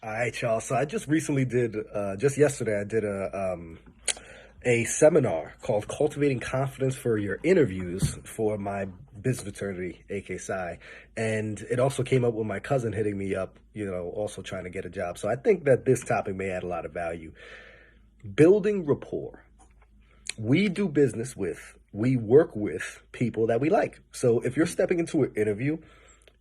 All right, y'all. So I just recently did, just yesterday, I did a seminar called Cultivating Confidence for Your Interviews for my business fraternity, AK Psi. And it also came up with my cousin hitting me up, also trying to get a job. So I think that this topic may add a lot of value. Building rapport. We work with people that we like. So if you're stepping into an interview,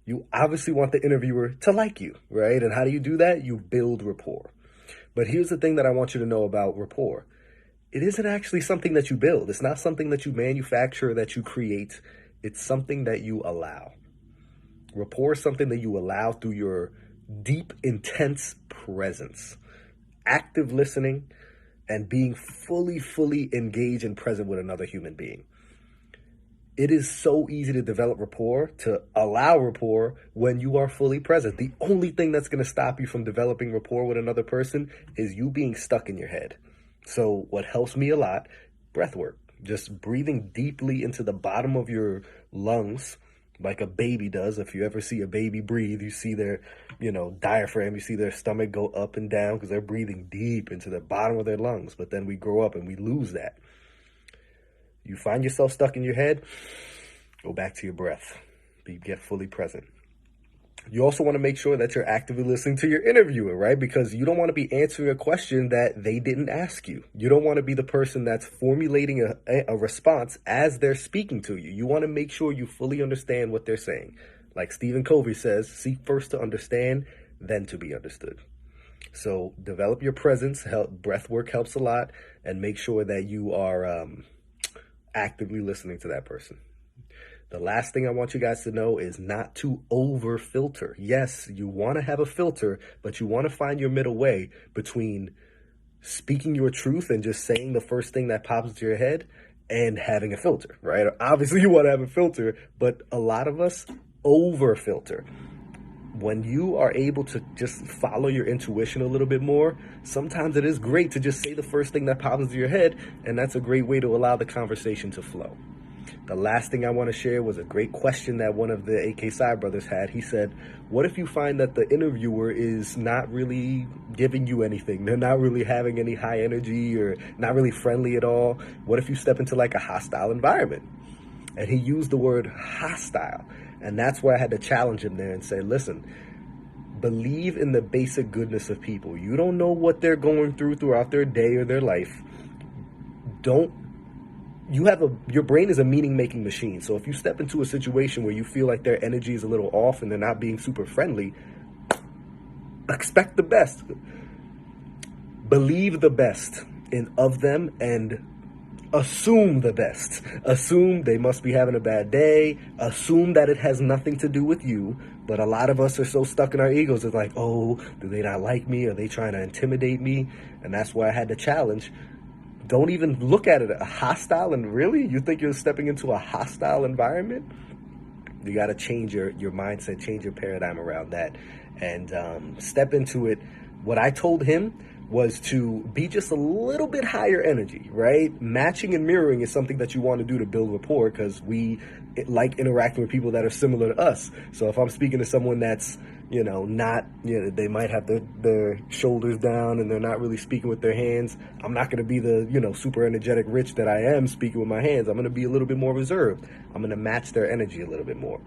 you obviously want the interviewer to like you, right? And how do you do that? You build rapport. But here's the thing that I want you to know about rapport. It isn't actually something that you build. It's not something that you manufacture, that you create. It's something that you allow. Rapport is something that you allow through your deep, intense presence, active listening, and being fully engaged and present with another human being. It is so easy to develop rapport, to allow rapport when you are fully present. The only thing that's going to stop you from developing rapport with another person is you being stuck in your head. So what helps me a lot, breath work, just breathing deeply into the bottom of your lungs like a baby does. If you ever see a baby breathe, you see their, diaphragm, you see their stomach go up and down because they're breathing deep into the bottom of their lungs. But then we grow up and we lose that. You find yourself stuck in your head, go back to your breath. Get fully present. You also want to make sure that you're actively listening to your interviewer, right? Because you don't want to be answering a question that they didn't ask you. You don't want to be the person that's formulating a response as they're speaking to you. You want to make sure you fully understand what they're saying. Like Stephen Covey says, seek first to understand, then to be understood. So develop your presence. Breath work helps a lot, and make sure that you are actively listening to that person. The last thing I want you guys to know is not to over-filter. Yes, you want to have a filter, but you want to find your middle way between speaking your truth and just saying the first thing that pops into your head and having a filter, right? Obviously, you want to have a filter, but a lot of us over-filter. When you are able to just follow your intuition a little bit more, sometimes it is great to just say the first thing that pops into your head, and that's a great way to allow the conversation to flow. The last thing I want to share was a great question that one of the AK Psi brothers had. He said, what if you find that the interviewer is not really giving you anything? They're not really having any high energy or not really friendly at all. What if you step into like a hostile environment? And he used the word hostile. And that's where I had to challenge him there and say, listen, believe in the basic goodness of people. You don't know what they're going through throughout their day or their life. Your brain is a meaning-making machine. So if you step into a situation where you feel like their energy is a little off and they're not being super friendly, expect the best. Believe the best of them and assume the best. Assume they must be having a bad day. Assume that it has nothing to do with you. But a lot of us are so stuck in our egos. It's like, oh, do they not like me? Are they trying to intimidate me? And that's why I had to challenge. Don't even look at it a hostile. And really, you think you're stepping into a hostile environment? You got to change your mindset, change your paradigm around that, and step into it. What I told him was to be just a little bit higher energy, right? Matching and mirroring is something that you want to do to build rapport, because we like interacting with people that are similar to us. So if I'm speaking to someone that's, they might have their shoulders down and they're not really speaking with their hands, I'm not going to be the, super energetic Rich that I am speaking with my hands. I'm going to be a little bit more reserved. I'm going to match their energy a little bit more.